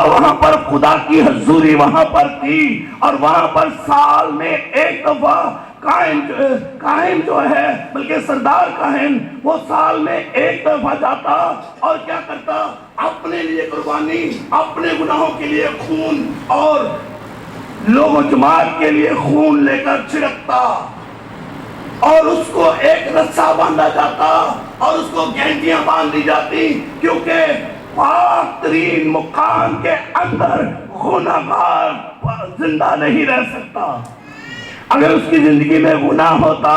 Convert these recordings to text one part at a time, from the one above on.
और वहां पर खुदा की हजूरी वहां पर थी, और वहां पर साल में एक दफा काहिन जो है, बल्कि सरदार काहिन, वो साल में एक दफा जाता और क्या करता, अपने लिए कुर्बानी, अपने गुनाहों के लिए खून और लोगों जमात के लिए खून लेकर छिड़कता, और उसको एक रस्सा बांधा जाता और उसको गेंटियां बांध दी जाती, क्योंकि पाक तरीन मुकाम के अंदर गुनाहगार जिंदा नहीं रह सकता। अगर उसकी जिंदगी में गुनाह होता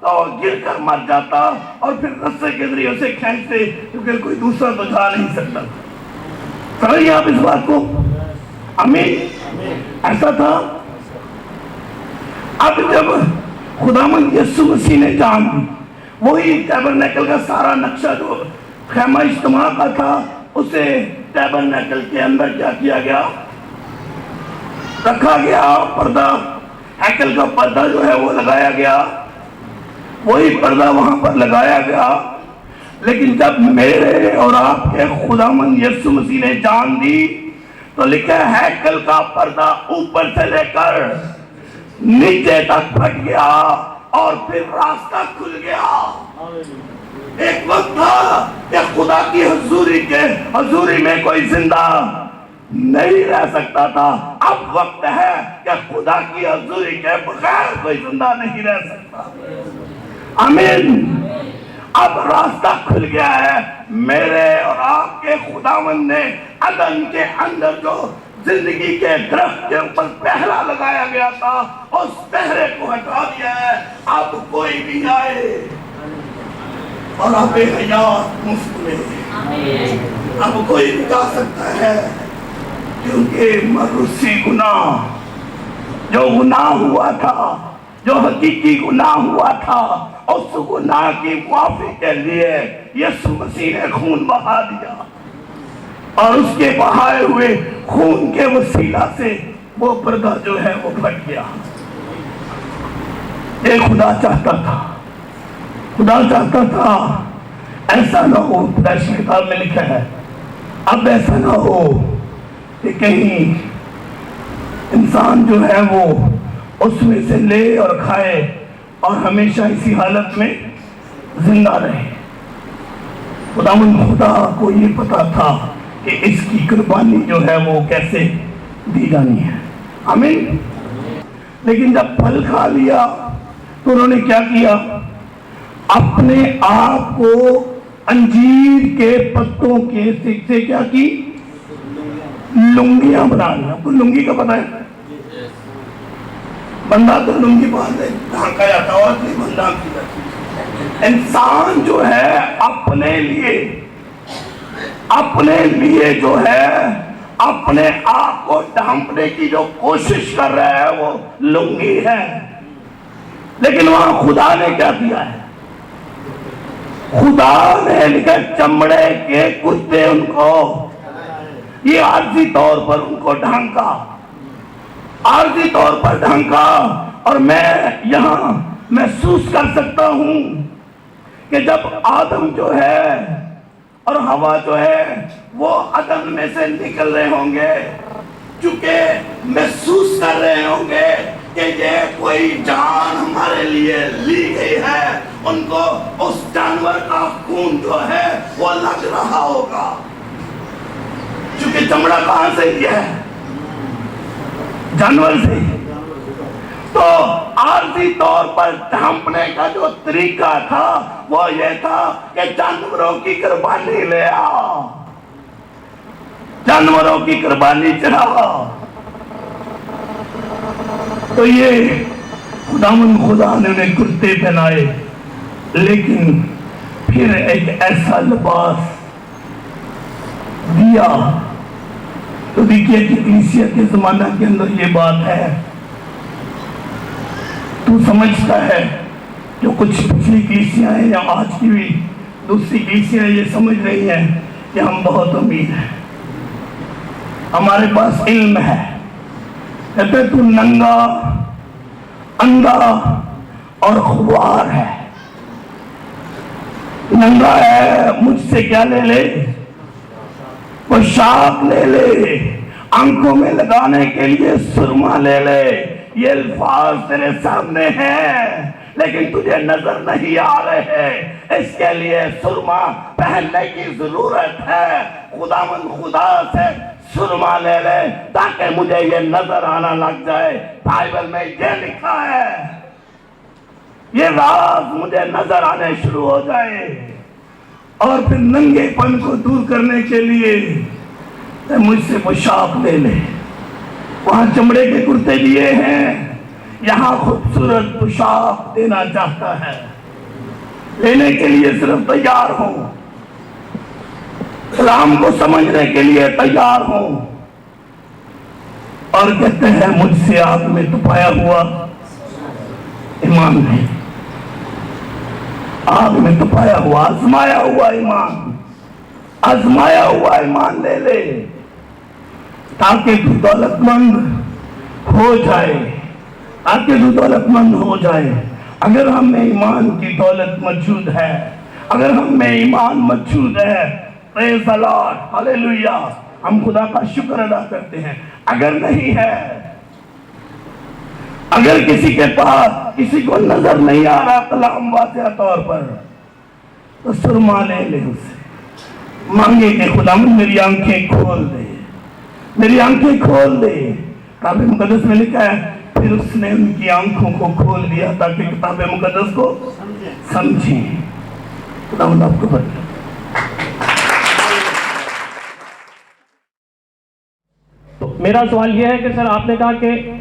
तो गिर कर मर जाता, और फिर रस्से के जरिए उसे खींचते, क्योंकि कोई दूसरा तो जा नहीं सकता। समझिए आप इस बात को? आमीन। ऐसा था। अब जब खुदावंद यीशु मसीह ने जान दी, वही टैबरनेकल का सारा नक्शा जो खैमा इज्तिमा का था, उसे टैबरनेकल के अंदर क्या किया गया, रखा गया। पर्दा, हैकल का पर्दा जो है वो लगाया गया, वही पर्दा वहां पर लगाया गया। लेकिन जब मेरे और आपके खुदावंद यीशु मसीह ने जान दी, तो लिखा है हैकल का पर्दा ऊपर से लेकर नीचे तक फट गया और फिर रास्ता खुल गया। एक वक्त था कि खुदा की हजूरी में कोई जिंदा नहीं रह सकता था। अब वक्त है कि खुदा की हजूरी के बगैर कोई जिंदा नहीं रह सकता। आमीन। अब रास्ता खुल गया है। मेरे और आपके खुदावंद ने अदन के अंदर जो जिंदगी के दरख्त के ऊपर पहरा लगाया गया था, उस पहरे को हटा दिया है। अब कोई भी आए और अब हयात मुफ्त में, अब कोई भी जा सकता है, क्योंकि मरूसी गुनाह, जो गुनाह हुआ था, जो हकीकी गुनाह हुआ था, उस गुनाह की माफी के लिए यीशु मसीह ने खून बहा दिया, और उसके बहाए हुए खून के वसीला से वो पर्दा जो है वो फट गया। ये खुदा चाहता था, खुदा चाहता था ऐसा ना हो। खुदाई किताब में लिखा है, अब ऐसा ना हो कि कहीं इंसान जो है वो उसमें से ले और खाए और हमेशा इसी हालत में जिंदा रहे। खुदा को ये पता था कि इसकी कुर्बानी जो है वो कैसे दी जानी है। आमीन। लेकिन जब फल खा लिया तो उन्होंने क्या किया, अपने आप को अंजीर के पत्तों के से क्या की, लुंगियां बना ली। आपको लुंगी का पता है? बंदा तो लुंगी बांध ढांका जाता है और नहीं बंदा की जाती। इंसान जो है अपने लिए जो है अपने आप को ढांपने की जो कोशिश कर रहा है वो लुंगी है। लेकिन वहां खुदा ने क्या किया है, खुदा ने लिखा चमड़े के कुर्ते उनको, ये आर्जी तौर पर उनको ढांका, आर्जी तौर पर ढांका। और मैं यहां महसूस कर सकता हूं कि जब आदम जो है और हवा जो है वो अदन में से निकल रहे होंगे, चूंकि महसूस कर रहे होंगे कि ये कोई जान हमारे लिए ली गई है, उनको उस जानवर का खून जो है वो लग रहा होगा, क्योंकि चमड़ा कहां से लिया है, जानवर से। तो आर्जी तौर पर ढांपने का जो तरीका था वो ये था कि जानवरों की कुर्बानी ले आओ, जानवरों की कुर्बानी चढ़ाओ। तो ये खुदा ने उन्हें कुर्ते पहनाए, लेकिन फिर एक ऐसा लिबास दिया। तो देखिए कि कलीसिया के जमाना के अंदर ये बात है, तू समझता है जो कुछ पिछली कलीसियां हैं या आज की भी दूसरी कलीसियां ये समझ रही हैं कि हम बहुत अमीर हैं, हमारे पास इल्म है। कहते तू नंगा, अंधा और खुआर है, नंगा है मुझसे क्या ले ले, पोशाक ले ले, आंखों में लगाने के लिए सुरमा ले ले। ये अल्फाज तेरे सामने हैं लेकिन तुझे नजर नहीं आ रहे। इसके लिए सुरमा पहनने की जरूरत है। खुदावन खुदा से सुरमा ले ले ताकि मुझे ये नजर आना लग जाए। बाइबल में ये लिखा है, ये राज मुझे नजर आने शुरू हो जाए। और फिर नंगेपन को दूर करने के लिए मुझसे पोशाक ले ले। वहां चमड़े के कुर्ते दिए हैं, यहाँ खूबसूरत पोशाक देना चाहता है। लेने के लिए सिर्फ तैयार हो, कलाम को समझने के लिए तैयार हो। और कहते हैं मुझसे आग में तुपाया हुआ ईमान है, आग में तुपाया हुआ आजमाया हुआ ईमान, आजमाया हुआ ईमान ले ले ताकि तू दौलतमंद हो जाए, ताकि तू दौलतमंद हो जाए। अगर हम में ईमान की दौलत मौजूद है, अगर हम में ईमान मौजूद है, प्रेज़ द लॉर्ड, हालेलुया, हम खुदा का शुक्र अदा करते हैं। अगर नहीं है, अगर किसी के पास किसी को नजर नहीं आ रहा कलाम वाज़ेह तौर पर, तो सुरमा ले ले उससे, मांगे कि खुदा मेरी आंखें खोल दे, मेरी आंखें खोल दे। किताब मुकद्दस में लिखा है फिर उसने उनकी आंखों को खोल दिया ताकि किताब मुकद्दस को समझें। खुदा आपको बता। तो मेरा सवाल यह है कि सर आपने कहा कि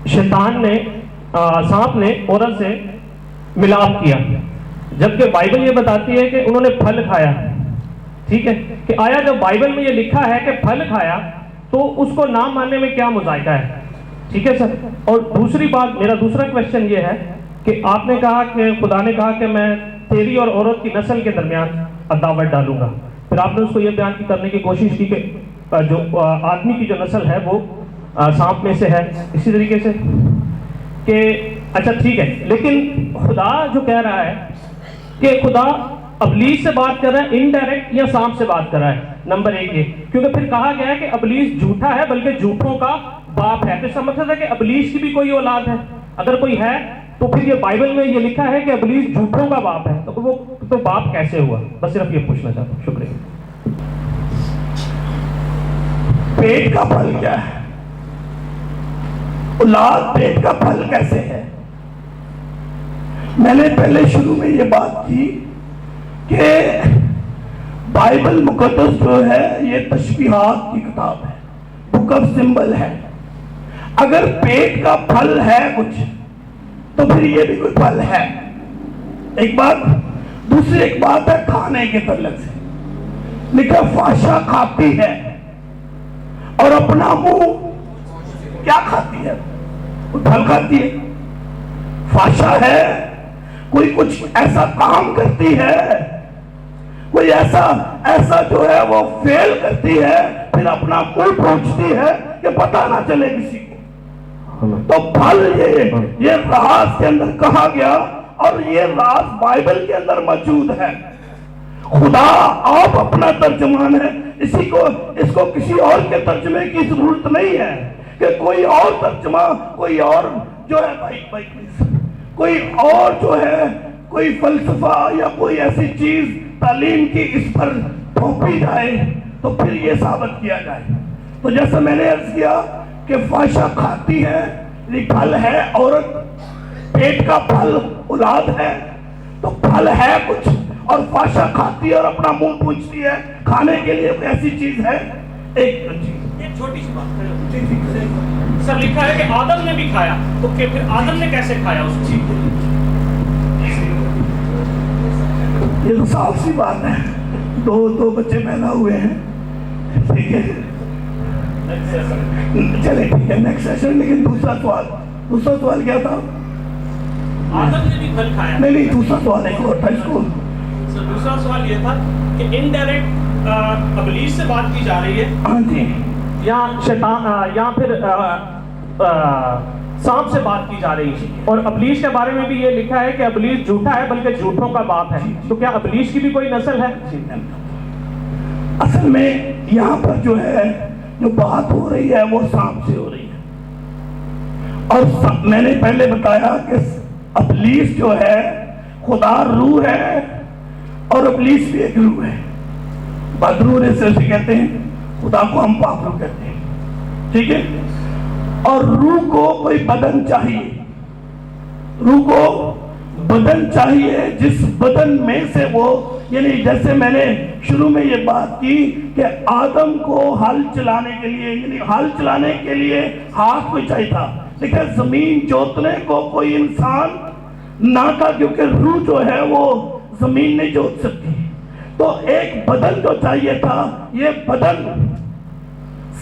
शैतान ने सांप ने औरत से मिलाप किया, जबकि बाइबल ये बताती है कि उन्होंने फल खाया। ठीक है कि आया जब बाइबल में ये लिखा है कि फल खाया तो उसको ना मानने में क्या मुजाहिदा है? ठीक है सर। और दूसरी बात, मेरा दूसरा क्वेश्चन ये है कि आपने कहा कि खुदा ने कहा कि मैं तेरी और औरत की नस्ल के दरमियान अदावत डालूंगा। फिर आपने उसको ये बयान करने की कोशिश की कि जो आदमी की जो नस्ल है वो सांप में से है, इसी तरीके से कि अच्छा ठीक है, लेकिन खुदा जो कह रहा है कि खुदा अबलीस से बात कर रहा है इनडायरेक्ट या सांप से बात कर रहा है, नंबर एक ये, क्योंकि फिर कहा गया है कि अबलीस झूठा है बल्कि झूठों का बाप है। तो इसका मतलब है कि अबलीस की भी कोई औलाद है, अगर कोई है तो फिर ये बाइबल में ये लिखा है कि अबलीस झूठों का बाप है, तो वो तो बाप कैसे हुआ? बस सिर्फ ये पूछना चाहता हूँ। शुक्रिया। पेट का फल क्या है? औलाद पेट का फल कैसे है? मैंने पहले शुरू में ये बात की कि बाइबल मुकद्दस जो है ये तशबीहात की किताब है, बुक ऑफ सिंबल है। अगर पेट का फल है कुछ तो फिर ये भी कोई फल है, एक बात। दूसरी एक बात है खाने के तल्लक से, लिखा फाशा खाती है और अपना मुंह क्या खाती है? फल खाती है। फाशा है, कोई कुछ ऐसा काम करती है, कोई ऐसा जो है वो फेल करती है, फिर अपना मुंह पहुंचती है कि पता ना चले किसी को। तो फल ये राज के अंदर कहा गया और ये राज बाइबल के अंदर मौजूद है। खुदा आप अपना तर्जमान है, इसको किसी और के तर्जमे की जरूरत नहीं है कि कोई और तर्जमा, कोई और जो है भाई कोई और जो है कोई फलसफा या कोई ऐसी चीज तालीम की इस पर थोपी जाए तो फिर ये साबित किया जाए। तो जैसा मैंने अर्ज किया कि फाशा खाती है, फल है, औरत पेट का फल औलाद है, तो फल है कुछ और फाशा खाती है और अपना मुंह पूछती है। खाने के लिए ऐसी चीज है। एक छोटी सी बात सर, लिखा है कि आदम ने भी खाया, तो फिर आदम ने कैसे खाया उस चीज को? ये तो साफ सी बात है, दो बच्चे पैदा हुए हैं, ठीक है, चले ठीक है, नेक्स्ट सेशन। लेकिन दूसरा सवाल क्या था? आदम ने भी फल खाया। नहीं, दूसरा सवाल एक और था इसको। दूसरा सवाल ये था कि इनडायरेक्ट अबलीस से बात की जा रही है, हाँ जी, या शैतान या फिर सांप से बात की जा रही है। और अबलीस के बारे में भी ये लिखा है कि अबलीस झूठा है बल्कि झूठों का बाप है। तो क्या अबलीस की भी कोई नस्ल है? असल में यहाँ पर जो है, जो बात हो रही है वो सांप से हो रही है। और मैंने पहले बताया कि इब्लीस जो है खुदा रूह है और इब्लीस भी एक रूह है। बदरूह से कहते हैं, खुदा को हम पाक रूह कहते हैं, ठीक है। और रूह को कोई बदन चाहिए, रूह को बदन चाहिए, जिस बदन में से वो, यानी जैसे मैंने शुरू में ये बात की कि आदम को हल चलाने के लिए, यानी हल चलाने के लिए हाथ कोई चाहिए था, लेकिन जमीन जोतने को कोई इंसान ना था, क्योंकि रूह जो है वो जमीन नहीं जोत सकती। तो एक बदन जो चाहिए था, ये बदन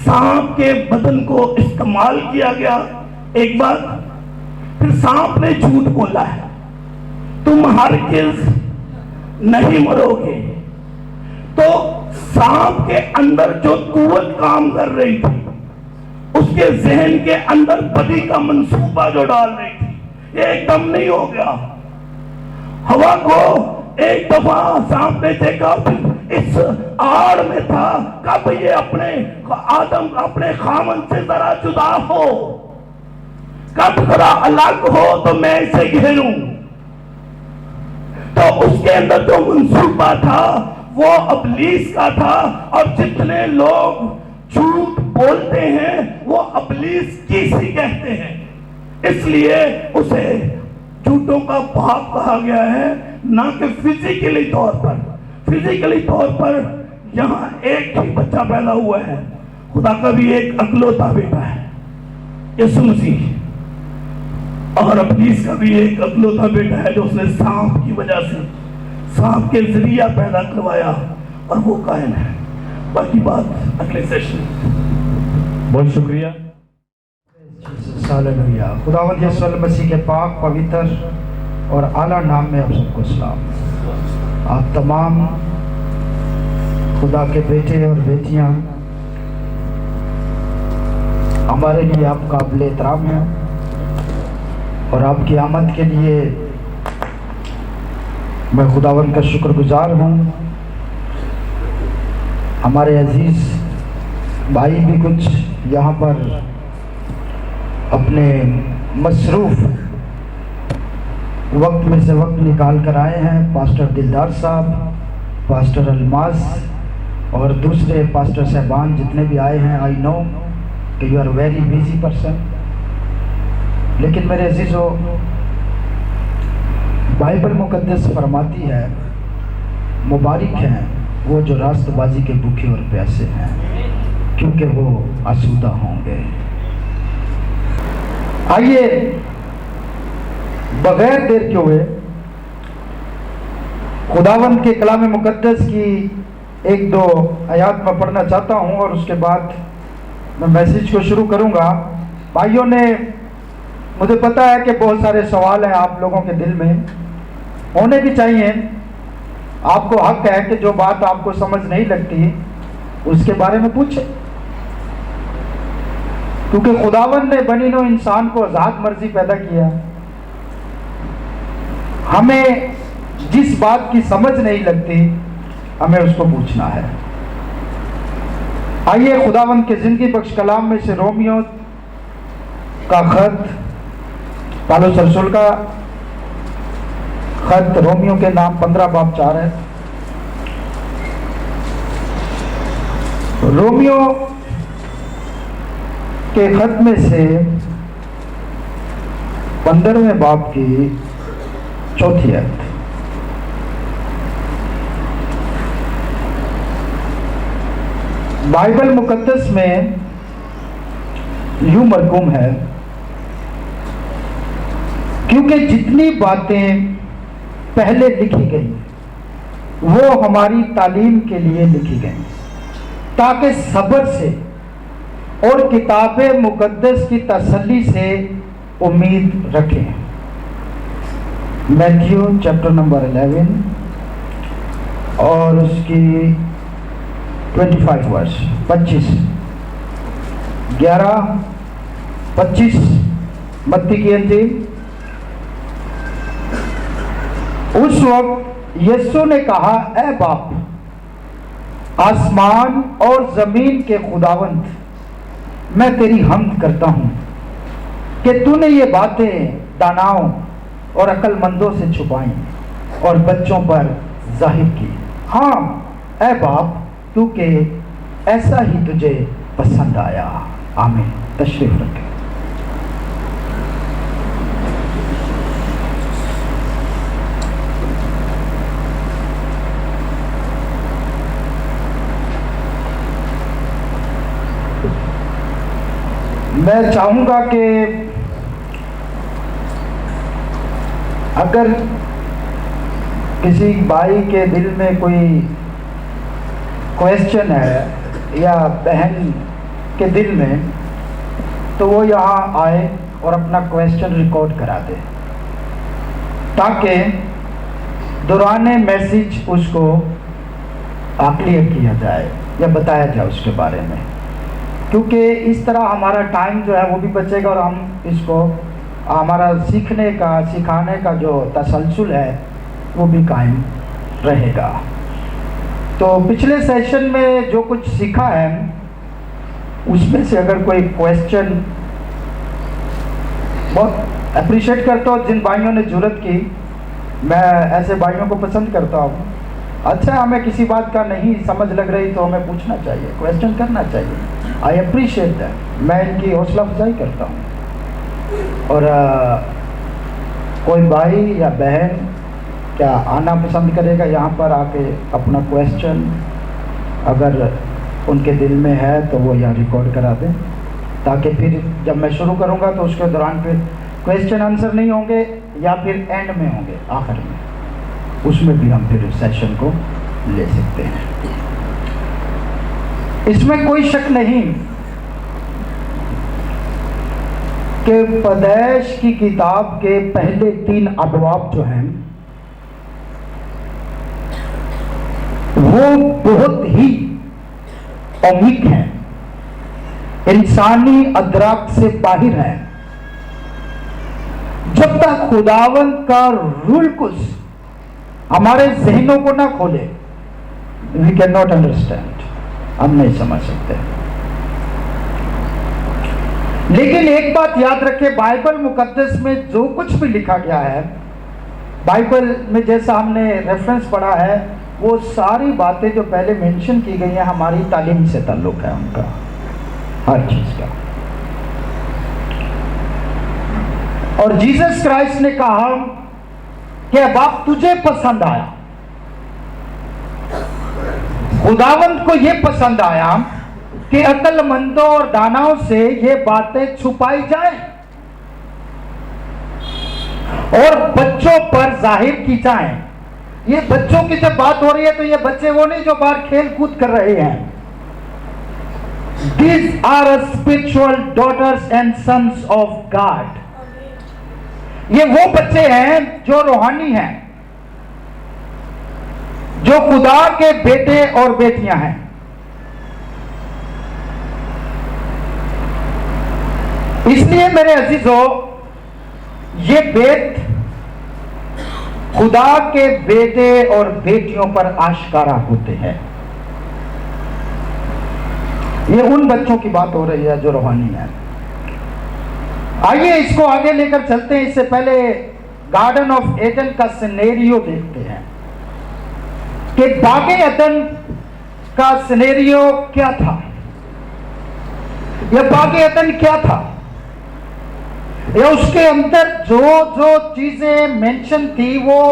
सांप के बदन को इस्तेमाल किया गया। एक बात फिर सांप ने झूठ बोला है, तुम हरगिज़ नहीं मरोगे। तो सांप के अंदर जो कुव्वत काम कर रही थी, उसके जहन के अंदर बदी का मंसूबा जो डाल रही थी, ये एकदम नहीं हो गया। हवा को एक दफा सांप ने देखा, इस आड़ में था, कब ये अपने आदम अपने खामन से जरा जुदा हो, कब जरा अलग हो तो मैं इसे घेरूं। तो उसके अंदर जो मंसूबा था वो इब्लीस का था, और जितने लोग झूठ बोलते हैं वो इब्लीस की सी कहते हैं, इसलिए उसे झूठों का बाप कहा गया है, ना कि फिजिकली तौर पर। फिजिकली तौर पर यहाँ एक ही बच्चा पैदा हुआ है, खुदा का भी एक अकलौता बेटा है, यीशु मसीह, और इब्लीस का भी एक अकलौता बेटा है जो उसने सांप की वजह से, सांप के जरिया पैदा करवाया, और वो कायम है। बाकी बात अगले सेशन में। बहुत शुक्रिया। हालेलुया। खुदावंद यीशु मसीह के पाक पवित्र और आला नाम में आप सबको सलाम। आप तमाम खुदा के बेटे और बेटियां, हमारे लिए आप काबिल एहतराम हैं, और आपकी आमद के लिए मैं खुदावंद का शुक्रगुजार हूँ। हमारे अजीज़ भाई भी कुछ यहाँ पर अपने मसरूफ़ वक्त में से वक्त निकाल कर आए हैं। पास्टर दिलदार साहब, पास्टर अलमास और दूसरे पास्टर साहबान जितने भी आए हैं, आई नो कि you are very busy person, लेकिन मेरे अजीज़ों, बाइबल मुकद्दस फरमाती है, मुबारक हैं वो जो रास्तबाजी के भूखे और प्यासे हैं, क्योंकि वो आसूदा होंगे। आइए बगैर देर के हुए खुदावंद के कलाम मुकद्दस की एक दो आयत मैं पढ़ना चाहता हूं, और उसके बाद मैं मैसेज को शुरू करूंगा। भाइयों ने, मुझे पता है कि बहुत सारे सवाल हैं आप लोगों के दिल में, होने भी चाहिए। आपको हक है कि जो बात आपको समझ नहीं लगती उसके बारे में पूछे, क्योंकि खुदावंद ने बनी नो इंसान को आज़ाद मर्जी पैदा किया। हमें जिस बात की समझ नहीं लगती हमें उसको पूछना है। आइए खुदावंद के जिंदगी बख्श कलाम में से रोमियो का खत, पौलुस रसूल का खत रोमियो के नाम 15 बाब 4 है। रोमियो के खत में से 15वें बाब की 4थी आयत। बाइबल मुकद्दस में यूं मरकूम है, क्योंकि जितनी बातें पहले लिखी गई वो हमारी तालीम के लिए लिखी गई, ताकि सब्र से और किताबे मुकद्दस की तसल्ली से उम्मीद रखें। मैथ्यू चैप्टर नंबर 11 और उसकी 25 वर्ष 25 11-25 मत्ती की अंजील। उस वक्त यीशु ने कहा, ऐ बाप, आसमान और जमीन के खुदावंद, मैं तेरी हम्द करता हूं कि तूने ये बातें दानाओं और अक्लमंदों से छुपाई और बच्चों पर जाहिर की। हाँ ऐ बाप, क्योंकि ऐसा ही तुझे पसंद आया। आमीन। तशरीफ रखें। मैं चाहूंगा कि अगर किसी भाई के दिल में कोई क्वेश्चन है या बहन के दिल में, तो वो यहाँ आए और अपना क्वेश्चन रिकॉर्ड करा दे, ताकि दौरान मैसेज उसको क्लियर किया जाए या बताया जाए उसके बारे में। क्योंकि इस तरह हमारा टाइम जो है वो भी बचेगा और हम इसको हमारा सीखने का सिखाने का जो तसलसल है वो भी कायम रहेगा। तो पिछले सेशन में जो कुछ सीखा है उसमें से अगर कोई क्वेश्चन, बहुत अप्रिशिएट करता हूँ जिन भाइयों ने जुर्रत की, मैं ऐसे भाइयों को पसंद करता हूँ। अच्छा, हमें किसी बात का नहीं समझ लग रही तो हमें पूछना चाहिए, क्वेश्चन करना चाहिए। आई अप्रिशिएट दैट, मैं इनकी हौसला अफजाई करता हूँ। और कोई भाई या बहन क्या आना पसंद करेगा यहाँ पर आके अपना क्वेश्चन अगर उनके दिल में है तो वो यहाँ रिकॉर्ड करा दें, ताकि फिर जब मैं शुरू करूँगा तो उसके दौरान फिर क्वेश्चन आंसर नहीं होंगे या फिर एंड में होंगे, आखिर में, उसमें भी हम फिर सेशन को ले सकते हैं। इसमें कोई शक नहीं कि पैदाइश की किताब के पहले 3 अबवाब जो हैं वो बहुत ही अमीक हैं, इंसानी अदराक से बाहर हैं। जब तक खुदावंद का रूल कुछ हमारे जहनों को ना खोले, वी कैन नॉट अंडरस्टैंड, हम नहीं समझ सकते। लेकिन एक बात याद रखें, बाइबल मुकद्दस में जो कुछ भी लिखा गया है, बाइबल में जैसा हमने रेफरेंस पढ़ा है, वो सारी बातें जो पहले मेंशन की गई हैं हमारी तालीम से ताल्लुक है उनका, हर चीज का। और जीसस क्राइस्ट ने कहा कि बाप तुझे पसंद आया, खुदावंद को यह पसंद आया कि अक्लमंदों और दानाओं से ये बातें छुपाई जाए और बच्चों पर जाहिर की जाए। ये बच्चों की जब बात हो रही है तो ये बच्चे वो नहीं जो बाहर खेल कूद कर रहे हैं। These are spiritual daughters and sons of God। ये वो बच्चे हैं जो रूहानी हैं, जो खुदा के बेटे और बेटियां हैं। इसलिए मेरे अजीजों, ये बेट खुदा के बेटे और बेटियों पर आश्कारा होते हैं। ये उन बच्चों की बात हो रही है जो रूहानी है। आइए इसको आगे लेकर चलते हैं। इससे पहले गार्डन ऑफ एडन का सिनेरियो देखते हैं कि बागे एदन का सिनेरियो क्या था। यह बागे एदन क्या था, या उसके अंदर जो जो चीजें मेंशन थी वो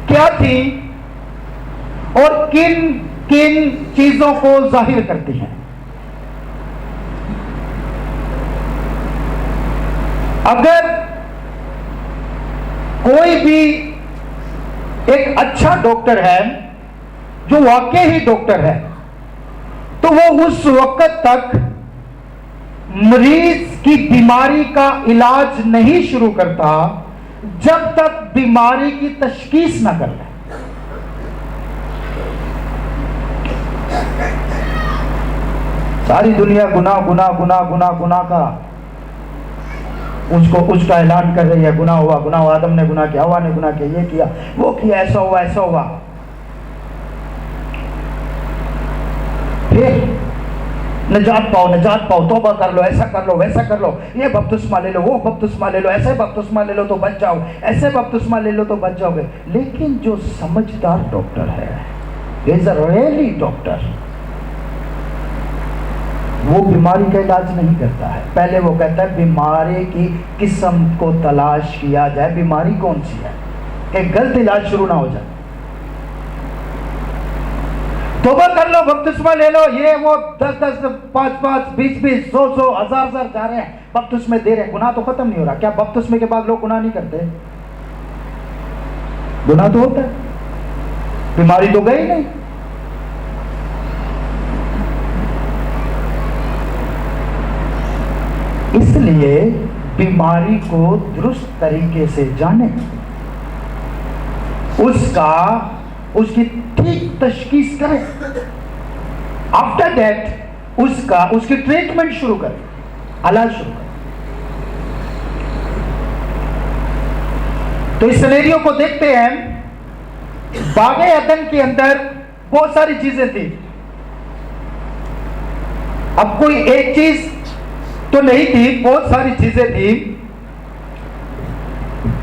क्या थी और किन किन चीजों को जाहिर करती हैं। अगर कोई भी एक अच्छा डॉक्टर है, जो वाकई ही डॉक्टर है, तो वो उस वक्त तक मरीज की बीमारी का इलाज नहीं शुरू करता जब तक बीमारी की तशखीस ना कर ले। सारी दुनिया गुनाह गुनाह गुनाह गुनाह गुनाह का उसका ऐलान कर रही है। गुनाह हुआ, गुनाह हुआ, आदम ने गुनाह किया, हवा ने गुनाह किया, ये किया, वो किया, ऐसा हुआ, ऐसा हुआ। निजात पाओ, तौबा कर लो, ऐसा कर लो, वैसा कर लो, ये बपतिस्मा ले लो, वो बपतिस्मा ले लो, ऐसे बपतिस्मा ले लो तो बच जाओ, ऐसे बपतिस्मा ले लो तो बच जाओगे। लेकिन जो समझदार डॉक्टर है, इज अ रियली डॉक्टर, वो बीमारी का इलाज नहीं करता है। पहले वो कहता है बीमारी की किस्म को तलाश किया जाए, बीमारी कौन सी है, एक गलत इलाज शुरू ना हो जाए। तौबा कर लो, बपतिस्मा ले लो, ये वो 10-10, 5-5, 20-20, 100-100, 1000-1000 जा रहे हैं, बपतिस्मे दे रहे हैं, गुनाह तो खत्म नहीं हो रहा। क्या बपतिस्मे के बाद लोग गुनाह नहीं करते? गुनाह तो होता है, बीमारी तो गई नहीं। इसलिए बीमारी को दुरुस्त तरीके से जाने, उसकी ठीक तशखीस करें, आफ्टर दैट उसकी ट्रीटमेंट शुरू करें, इलाज शुरू करें। तो इस सिनेरियो को देखते हैं। बागे अदन के अंदर बहुत सारी चीजें थी। अब कोई एक चीज तो नहीं थी, बहुत सारी चीजें थी।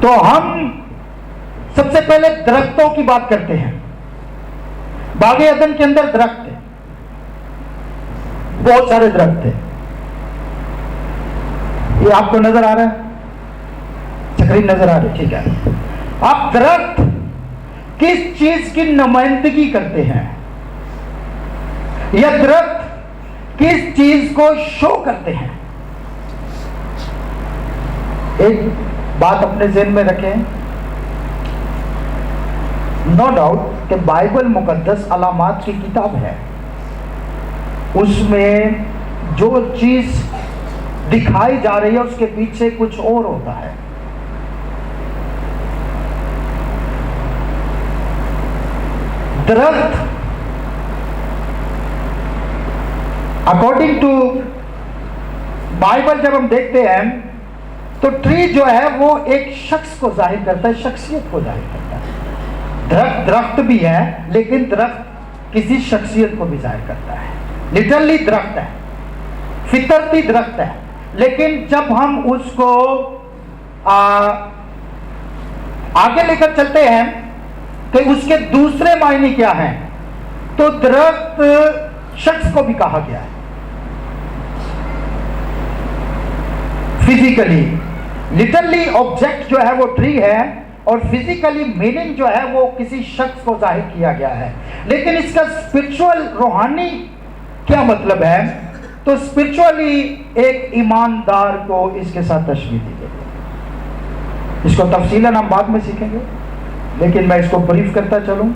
तो हम सबसे पहले दरख्तों की बात करते हैं। बागे अदन के अंदर दरख्त थे, बहुत सारे दरख्त थे। ये आपको नजर आ रहा है, स्क्रीन नजर आ रही है, ठीक है। आप दरख्त किस चीज की नुमाइंदगी करते हैं, या दरख्त किस चीज को शो करते हैं? एक बात अपने ज़हन में रखें, नो डाउट कि बाइबल मुकद्दस अलामात की किताब है। उसमें जो चीज दिखाई जा रही है उसके पीछे कुछ और होता है। दरख्त अकॉर्डिंग टू बाइबल जब हम देखते हैं तो ट्री जो है वो एक शख्स को जाहिर करता है, शख्सियत को जाहिर करता है। दरख्त भी है, लेकिन दरख्त किसी शख्सियत को भी जाहिर करता है। लिटरली दरख्त है, फितरती दरख्त है, लेकिन जब हम उसको आगे लेकर चलते हैं कि उसके दूसरे मायने क्या हैं, तो दरख्त शख्स को भी कहा गया है। फिजिकली, लिटरली ऑब्जेक्ट जो है वो ट्री है, और फिजिकली मीनिंग जो है वो किसी शख्स को जाहिर किया गया है। लेकिन इसका स्पिरिचुअल, रूहानी क्या मतलब है? तो स्पिरिचुअली एक ईमानदार को इसके साथ तशबीह दी गई है। इसको तफसीलन हम बाद में सीखेंगे, लेकिन मैं इसको ब्रीफ करता चलूं।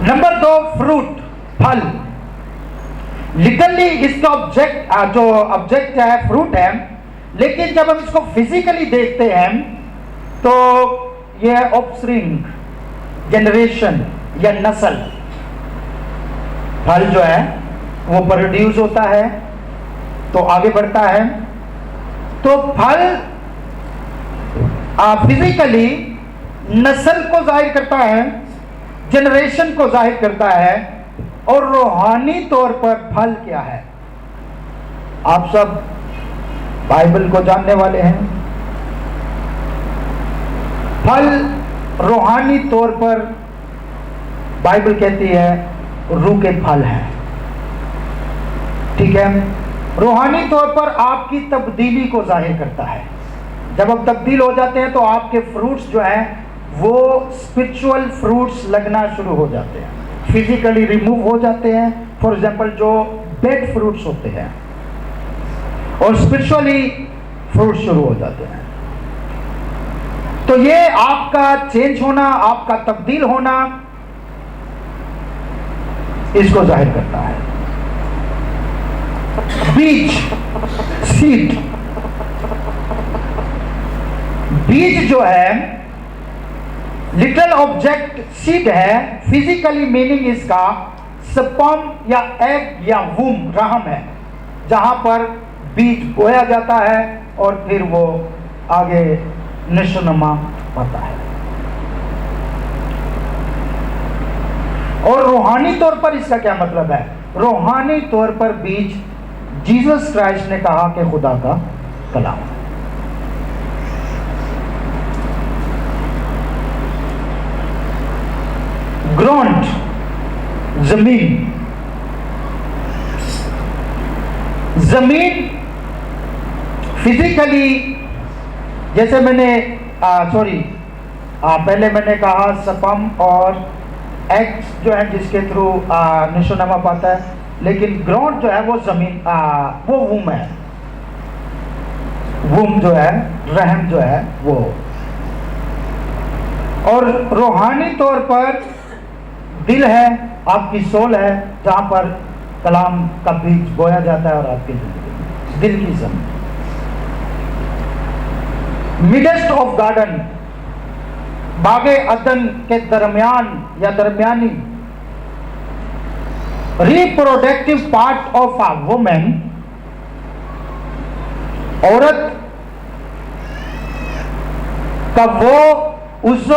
नंबर 2, फ्रूट, फल। लिटरली इसका ऑब्जेक्ट है फ्रूट है, लेकिन जब हम इसको फिजिकली देखते हैं तो यह ऑफस्प्रिंग, जनरेशन या नस्ल, फल जो है वो प्रोड्यूस होता है तो आगे बढ़ता है। तो फल फिजिकली नस्ल को जाहिर करता है, जनरेशन को जाहिर करता है, और रूहानी तौर पर फल क्या है? आप सब बाइबल को जानने वाले हैं। फल रूहानी तौर पर बाइबल कहती है रूह के फल हैं, ठीक है। रूहानी तौर पर आपकी तब्दीली को जाहिर करता है। जब आप तब्दील हो जाते हैं तो आपके फ्रूट्स जो हैं वो स्पिरिचुअल फ्रूट्स लगना शुरू हो जाते हैं, फिजिकली रिमूव हो जाते हैं। फॉर एग्जांपल जो बेड फ्रूट्स होते हैं, और स्पिरिचुअली फ्रूट्स शुरू हो जाते हैं। तो ये आपका चेंज होना, आपका तब्दील होना, इसको जाहिर करता है। बीज, सीड, बीज जो है लिटल ऑब्जेक्ट सीड है। फिजिकली मीनिंग इसका स्पर्म या एग या वूम, रहम है, जहां पर बीज बोया जाता है और फिर वो आगे नशोनुमा पाता है। और रूहानी तौर पर इसका क्या मतलब है? रूहानी तौर पर बीज जीसस क्राइस्ट ने कहा कि खुदा का कलाम। ग्राउंड, जमीन, जमीन फिजिकली, जैसे मैंने पहले मैंने कहा स्पर्म और एग्स जो है जिसके थ्रू निशोनमा पाता है, लेकिन ग्राउंड जो है वो जमीन, वो वूम है। वूम जो है, रहम जो है वो। और रूहानी तौर पर दिल है, आपकी सोल है, जहां पर कलाम का बीज बोया जाता है और आपकी जिंदगी दिल की जमीन। मिडेस्ट ऑफ गार्डन, बागे अदन के दरमियान या दरमियानी, reproductive part of a women, औरत का वो उज़्व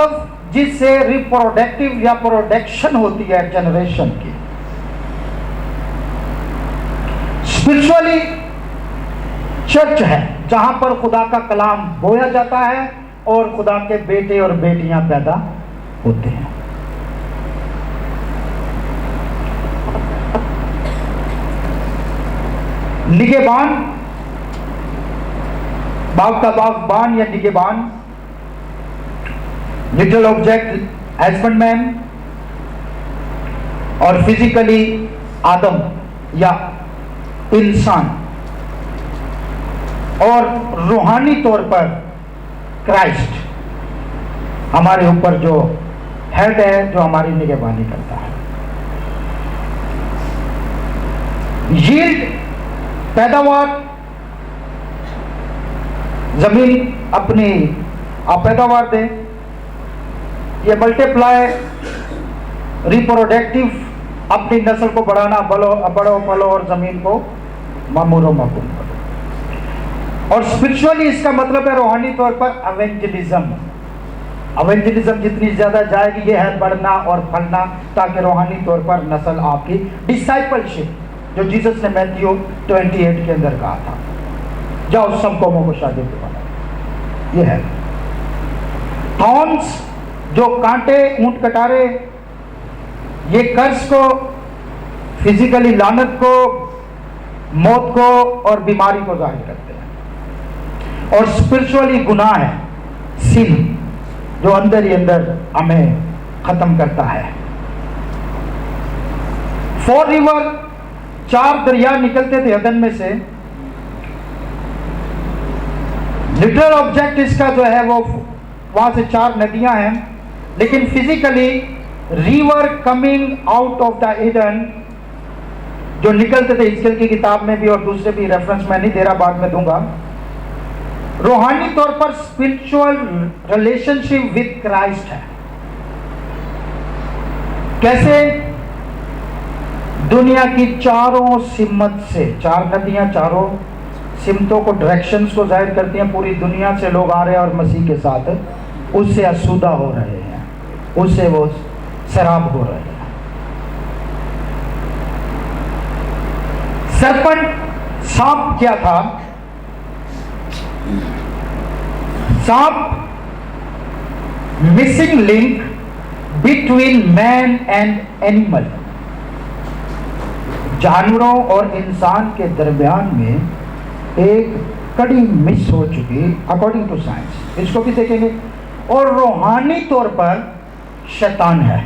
जिससे रिप्रोडक्टिव या प्रोडक्शन होती है जनरेशन की। स्पिरिचुअली चर्च है जहां पर खुदा का कलाम बोया जाता है और खुदा के बेटे और बेटियां पैदा होते हैं। निगेबान, बाग का बागबान या निगेबान, लिटिल ऑब्जेक्ट हस्बैंडमैन, और फिजिकली आदम या इंसान, और रूहानी तौर पर क्राइस्ट हमारे ऊपर जो हेड है, जो हमारी निगहबानी करता है। यील्ड, पैदावार, जमीन अपनी पैदावार दे, ये मल्टीप्लाई, रिप्रोडक्टिव, अपनी नस्ल को बढ़ाना, बढ़ो फलो और जमीन को मामूरो माकूम करो। और स्पिरिचुअली इसका मतलब है रूहानी तौर पर एवेंजलिज्म। एवेंजलिज्म जितनी ज्यादा जाएगी, ये है बढ़ना और फलना, ताकि रूहानी तौर पर नस्ल आपकी, डिसाइपलशिप जो जीसस ने मैथ्यू 28 के अंदर कहा था, जाओ सब कौमों को शागिर्द बनाओ, ये है। थॉर्न्स, जो कांटे, ऊंट कटारे, ये कर्ज को, फिजिकली लानत को, मौत को और बीमारी को जाहिर करते हैं। और स्पिरिचुअली गुनाह है, सिन, जो अंदर ही अंदर हमें खत्म करता है। 4 रिवर, 4 दरिया निकलते थे अदन में से। लिटरल ऑब्जेक्ट इसका जो है वो वहां से 4 नदियां हैं, लेकिन physically river coming out of the Eden जो निकलते थे, हिजकिय्याह की किताब में भी और दूसरे भी रेफरेंस मैं नहीं दे रहा, बाद में दूंगा। रूहानी तौर पर स्पिरिचुअल रिलेशनशिप विद क्राइस्ट है। कैसे? दुनिया की चारों सिमत से, 4 नदियां चारों सिमतों को, डायरेक्शंस को जाहिर करती हैं। पूरी दुनिया से लोग आ रहे हैं और मसीह के साथ उससे आसूदा हो रहे हैं, उससे वो शराब हो रहे हैं। सरपंट, सांप क्या था? सांप missing link between man and animal, जानवरों और इंसान के दरमियान में एक कड़ी मिस हो चुकी, अकॉर्डिंग टू साइंस, इसको भी देखेंगे। और रूहानी तौर पर शैतान है।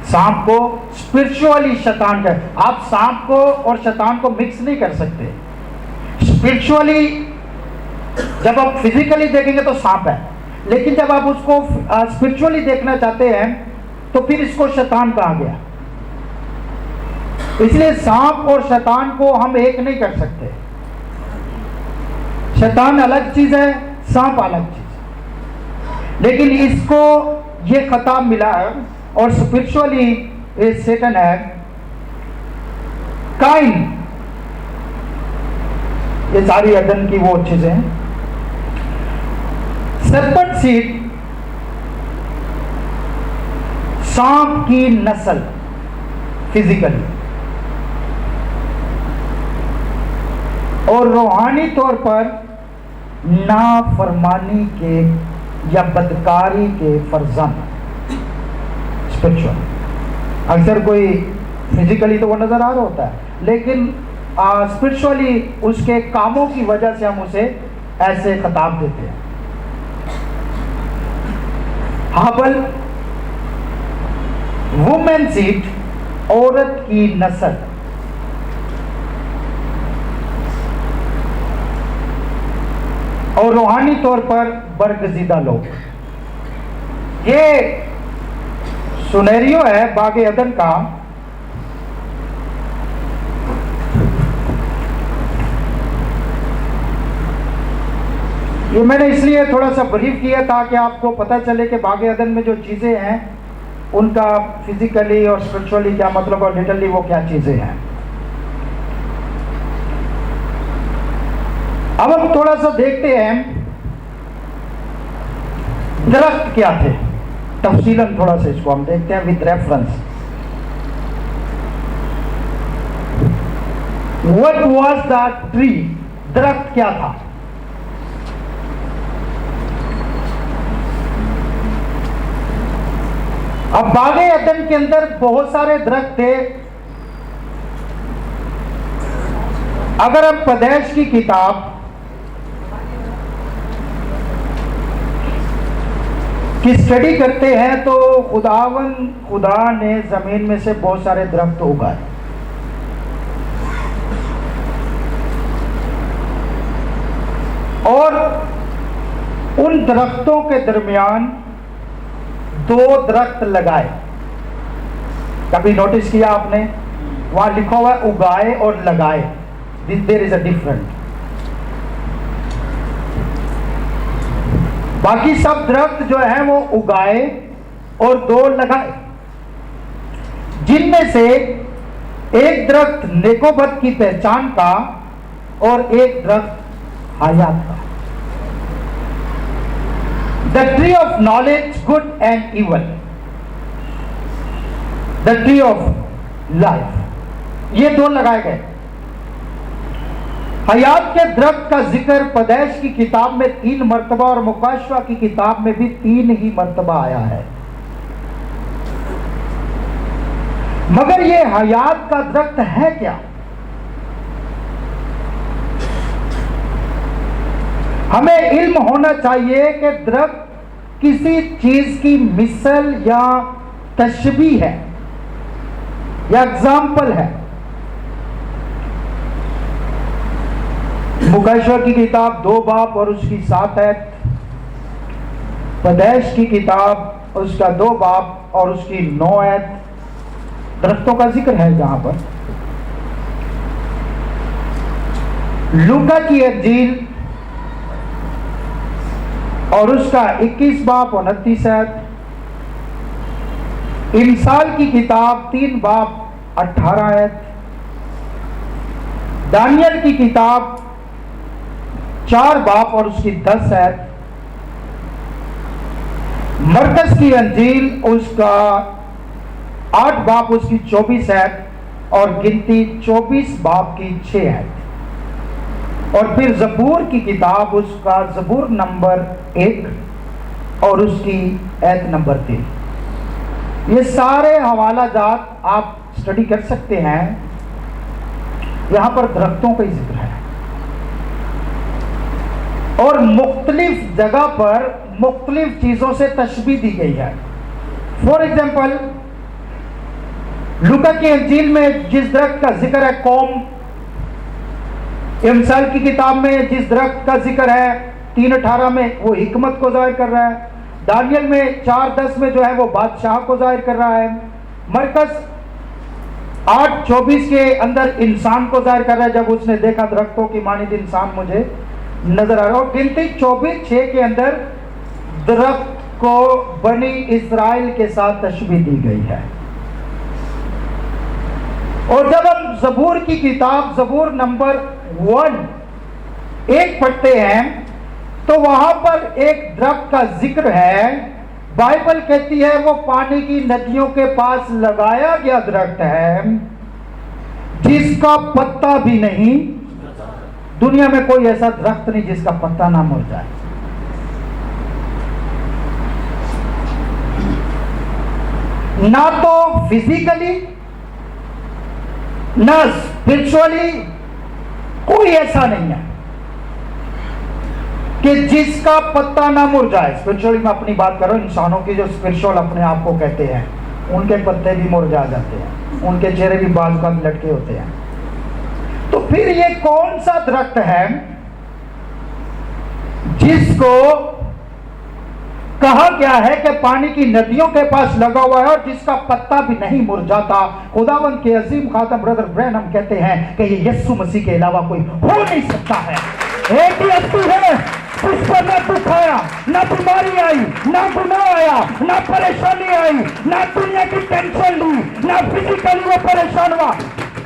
सांप को स्पिरिचुअली शैतान का, आप सांप को और शैतान को मिक्स नहीं कर सकते। स्पिरिचुअली जब आप फिजिकली देखेंगे तो सांप है, लेकिन जब आप उसको स्पिरिचुअली देखना चाहते हैं तो फिर इसको शैतान कहा गया। इसलिए सांप और शैतान को हम एक नहीं कर सकते। शैतान अलग चीज है, सांप अलग चीज है, लेकिन इसको ये खिताब मिला है। और स्पिरिचुअली सेटन है। काइन, ये सारी अदन की वो चीजें हैं। सर्पेंट सीड, सांप की नस्ल फिजिकली, और रूहानी तौर पर नाफरमानी के या बदकारी के फर्जंद, स्पिरिचुअल। अक्सर कोई फिजिकली तो वो नजर आ रहा होता है, लेकिन स्पिरिचुअली उसके कामों की वजह से हम उसे ऐसे खिताब देते हैं। हाबल, वुमेन सीड, औरत की नस्ल। और रूहानी तौर पर बरगजीदा लोग। ये सुनेरियो है बागे अदन का। ये मैंने इसलिए थोड़ा सा ब्रीफ किया ताकि आपको पता चले कि बागे अदन में जो चीज़ें हैं उनका फिजिकली और स्पिरिचुअली क्या मतलब और लिटरली वो क्या चीज़ें हैं। अब हम थोड़ा सा देखते हैं दरख्त क्या थे, तफसीलन थोड़ा सा इसको हम देखते हैं with reference. What was the tree, दरख्त क्या था। अब बागे अदन के अंदर बहुत सारे दरख्त थे। अगर हम पैदाइश की किताब की स्टडी करते हैं तो खुदा ने जमीन में से बहुत सारे दरख्त उगाए। और उन दरख्तों के दरमियान 2 दरख्त लगाए। कभी नोटिस किया आपने, वहां लिखा हुआ है उगाए और लगाए। There is a different. बाकी सब दरख्त जो है वो उगाए और 2 लगाए, जिनमें से एक दरख्त नेकोबत की पहचान का और एक दरख्त हयात का। The tree of knowledge, good and evil. The tree of life. ये 2 लगाए गए। हयात के दरख्त का जिक्र पैदाइश की किताब में 3 मरतबा और मुकाशवा की किताब में भी 3 ही मरतबा आया है। मगर ये हयात का दरख्त है क्या? हमें इल्म होना चाहिए कि दरख्त किसी चीज की मिसल या तशबीह है या एग्जाम्पल है। मुकाशवा की किताब 2 बाब और उसकी 7 आयत, पैदाइश की किताब उसका 2 बाब और उसकी 9 आयत दरख्तों का जिक्र है। जहां पर लूका की इंजील और उसका 21 बाब 29 आयत, इंसाल की किताब 3 बाब 18 आयत, दानियल की किताब 4 बाब और उसकी 10 आयत, मरकस की अंजील उसका 8 बाब उसकी 24 आयत और गिनती 24 बाब की 6 आयत, और फिर जबूर की किताब उसका जबूर नंबर 1 और उसकी आयत नंबर 3। ये सारे हवाला जात आप स्टडी कर सकते हैं। यहां पर दरख्तों का ही जिक्र है और मुख्तलिफ जगह पर मुख्तलिफ चीजों से तशबीह दी गई है। फॉर एग्जाम्पल, लूका की इंजील में जिस दरख्त का जिक्र है कौम, इंसाल की किताब में जिस दरख्त का जिक्र है 3:18 में वो हिकमत को जाहिर कर रहा है, दानियल में 4:10 में जो है वो बादशाह को जाहिर कर रहा है, मरकस 8:24 के अंदर इंसान को जाहिर कर रहा है जब उसने देखा दरख्तों की मानिंद इंसान मुझे नजर आ रहा है, और गिनती 24:6 के अंदर दरख्त को बनी इस्राइल के साथ तशबीह दी गई है। और जब हम जबूर की किताब जबूर नंबर 1 पढ़ते हैं तो वहां पर एक दरख्त का जिक्र है। बाइबल कहती है वो पानी की नदियों के पास लगाया गया दरख्त है जिसका पत्ता भी नहीं, दुनिया में कोई ऐसा दरख्त नहीं जिसका पत्ता ना मुरझाए। ना तो फिजिकली ना स्पिरिचुअली कोई ऐसा नहीं है कि जिसका पत्ता ना मुरझाए। स्पिरिचुअली मैं अपनी बात कर रहा हूं, इंसानों की जो स्पिरिचुअल अपने आप को कहते हैं, उनके पत्ते भी मुरझा जाते हैं, उनके चेहरे भी बाजू का लटके होते हैं। तो फिर ये कौन सा दरख्त है जिसको कहा गया है कि पानी की नदियों के पास लगा हुआ है और जिसका पत्ता भी नहीं मुरझाता? खुदावंद के अजीम खातम ब्रदर ब्रैनम कहते हैं कि ये यीशु मसीह के अलावा कोई हो नहीं सकता है। एक ही वस्तु है उस पर ना दुख आया, ना बीमारी आई, ना गुनाह आया, ना परेशानी आई, ना दुनिया की टेंशन ली, ना फिजिकली वो परेशान हुआ,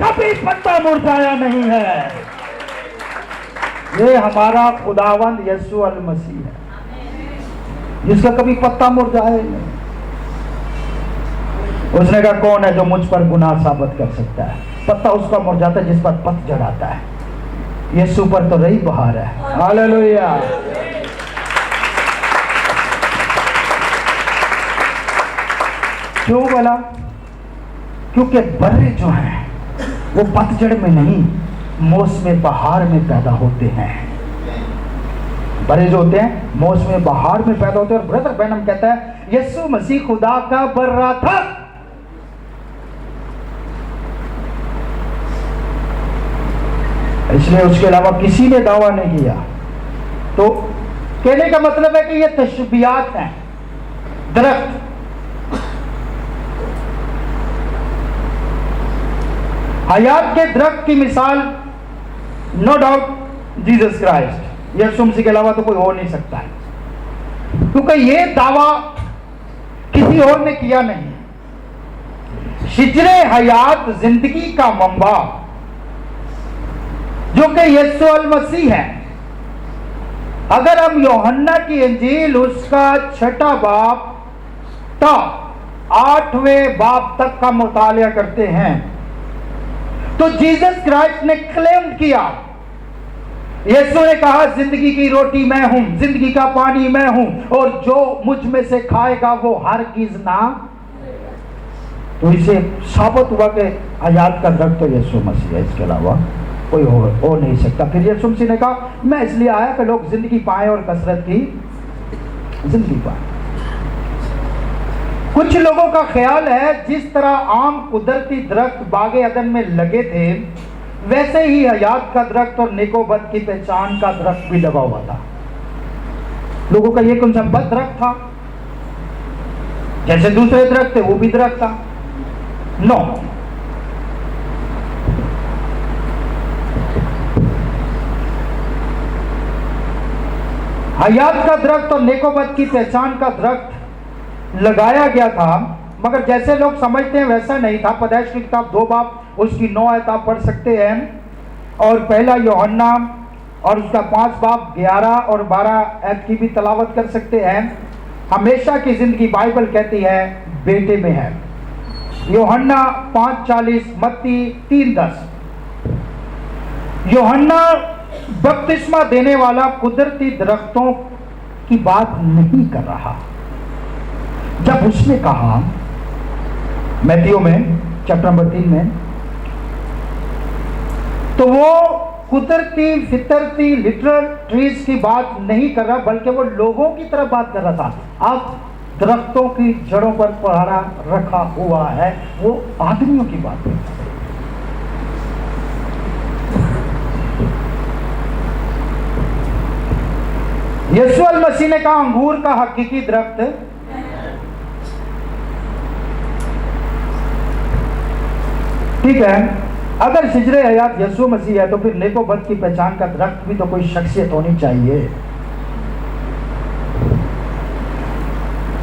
कभी पत्ता मुरझाया नहीं है। ये हमारा खुदावंद यीशु अल मसीह है जिसका कभी पत्ता मुरझाया नहीं। उसने कहा कौन है जो मुझ पर गुनाह साबित कर सकता है? पत्ता उसका मुरझाता है जिस पर पतझड़ आता है। यीशु पर तो रही बहार है। हालेलुया। क्यों बोला? क्योंकि बर्रे जो हैं वो पतझड़ में नहीं, मौसम बहार में पैदा होते हैं। बड़े जो होते हैं मौसम बहार में पैदा होते हैं। और ब्रदर ब्रैनम कहता है यीशु मसीह खुदा का बर्रा था। इसलिए उसके अलावा किसी ने दावा नहीं किया। तो कहने का मतलब है कि ये तशबीहात हैं। दरख्त हयात के दरख्त की मिसाल नो डाउट जीसस क्राइस्ट, यीशु मसीह के अलावा तो कोई हो नहीं सकता है, क्योंकि ये दावा किसी और ने किया नहीं। शिजरे हयात जिंदगी का मंबा जो कि यीशु अल मसीह है। अगर हम यूहन्ना की इंजील उसका 6 बाब ता 8वें बाब तक का मुतालिया करते हैं तो जीसस क्राइस्ट ने क्लेम किया, यीशु ने कहा जिंदगी की रोटी मैं हूं, जिंदगी का पानी मैं हूं, और जो मुझ में से खाएगा वो हरगिज ना। तो इसे साबित हुआ कि हयात का दरख्त तो यीशु मसीह है, इसके अलावा कोई हो नहीं सकता। फिर यीशु मसीह ने कहा मैं इसलिए आया कि लोग जिंदगी पाएं और कसरत की जिंदगी पाएं। कुछ लोगों का ख्याल है जिस तरह आम कुदरती दरख्त बागे अदन में लगे थे वैसे ही हयात का दरख्त और नेकोबद की पहचान का दरख्त भी लगा हुआ था। लोगों का यह कौन-सा बद दरख्त था, जैसे दूसरे दरख्त थे वो भी दरख्त था। नो, हयात का दरख्त और नेकोबद की पहचान का दरख्त लगाया गया था, मगर जैसे लोग समझते हैं वैसा नहीं था। पैदाइश की किताब 2 बाब उसकी 9 आयत आप पढ़ सकते हैं, और पहला यूहन्ना और उसका 5 बाब 11 और 12 आयत की भी तलावत कर सकते हैं। हमेशा की जिंदगी बाइबल कहती है बेटे में है। यूहन्ना 5:40, मत्ती 3:10। यूहन्ना बपतिस्मा देने वाला कुदरती दरख्तों की बात नहीं कर रहा। जब उसने कहा मैथ्यू में चैप्टर नंबर 3 में, तो वो कुदरती फितरती लिटरल ट्रीज की बात नहीं कर रहा, बल्कि वो लोगों की तरफ बात कर रहा था। अब दरख्तों की जड़ों पर पहरा रखा हुआ है, वो आदमियों की बात है। यीशु अल मसीह ने कहा अंगूर का हकीकी दरख्त ठीक है। अगर शिजरे हयात यीशु मसीह है तो फिर नेकोबद की पहचान का दरख्त भी तो कोई शख्सियत होनी चाहिए।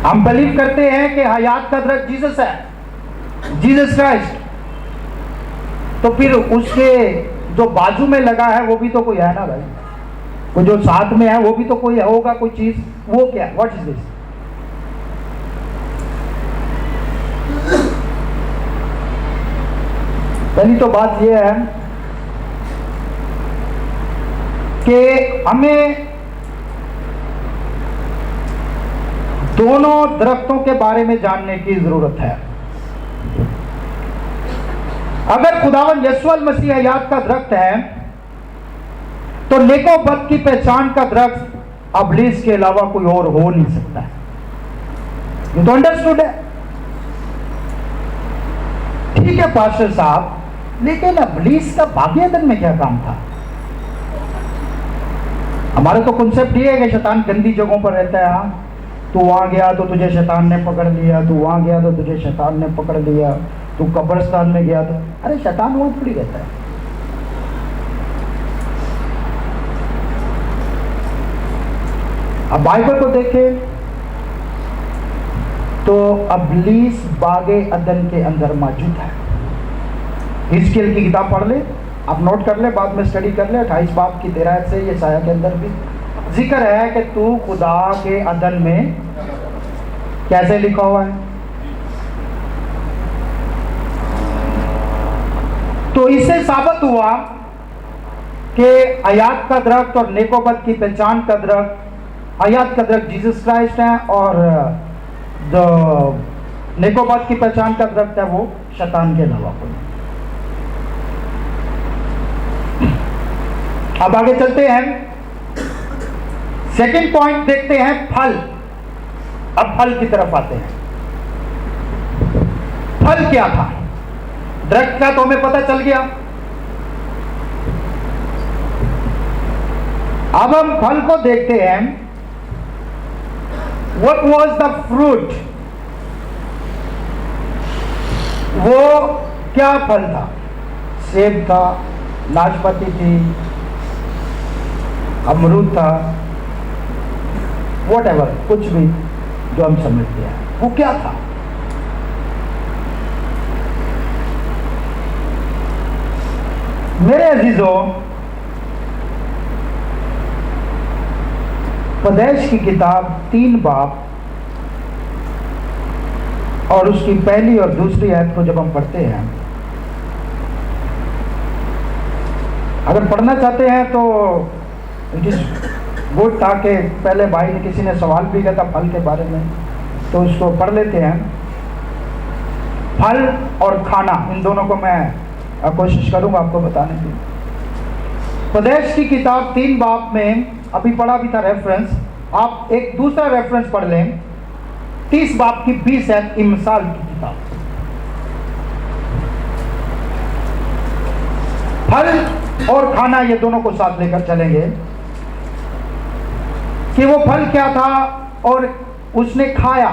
हम बिलीव करते हैं कि हयात का दरख्त जीसस है, जीसस क्राइस्ट। तो फिर उसके जो बाजू में लगा है वो भी तो कोई है ना भाई, वो जो साथ में है वो भी तो कोई होगा, कोई चीज। वो क्या, व्हाट इज दिस? पहली तो बात यह है कि हमें दोनों दरख्तों के बारे में जानने की जरूरत है। अगर खुदावंद यीशु मसीह हयात का दरख्त है, तो नेको बद की पहचान का दरख्त इब्लीस के अलावा कोई और हो नहीं सकता है। ये तो अंडरस्टूड है। ठीक है पास्टर साहब, लेकिन इब्लीस का बाकी अदन में क्या काम था? हमारा तो कॉन्सेप्ट ये है कि शैतान गंदी जगहों पर रहता है। हाँ, तू वहां गया तो तुझे शैतान ने पकड़ लिया, तू वहां गया तो तुझे शैतान ने पकड़ लिया, तू कब्रिस्तान में गया तो, अरे शैतान वहां थोड़ी रहता है। अब बाइबल को देखें तो इब्लीस बागे अदन के अंदर मौजूद है। हिजकिय्याह की किताब पढ़ ले, आप नोट कर ले, बाद में स्टडी कर ले। 28 बाब की 13 से यशायाह के अंदर भी जिक्र है कि तू खुदा के अदन में कैसे लिखा हुआ है। तो इससे साबित हुआ कि हयात का दरख्त और नेकोबत की पहचान का दरख्त, हयात का दरख्त जीसस क्राइस्ट है और जो नेकोबत की पहचान का दरख्त है वो शैतान के अलावा कोई। अब आगे चलते हैं, सेकंड पॉइंट देखते हैं, फल। अब फल की तरफ आते हैं। फल क्या था? दरख्त का तो हमें पता चल गया। अब हम फल को देखते हैं। What was the fruit? वो क्या फल था? सेब था, नाशपाती थी, अमरूद था, whatever, कुछ भी जो हम समझते हैं, वो क्या था? मेरे अजीजों, पैदाइश की किताब 3 बाब और उसकी पहली और दूसरी आयत को जब हम पढ़ते हैं, अगर पढ़ना चाहते हैं तो इट इज गुड, ताकि पहले भाई ने किसी ने सवाल भी किया था फल के बारे में, तो उसको पढ़ लेते हैं। फल और खाना, इन दोनों को मैं कोशिश करूंगा आपको बताने की। पैदाइश की किताब 3 बाब में अभी पढ़ा भी था रेफरेंस, आप एक दूसरा रेफरेंस पढ़ लें, 30 बाब की 20 है, इमसाल की किताब। फल और खाना ये दोनों को साथ लेकर चलेंगे कि वो फल क्या था और उसने खाया।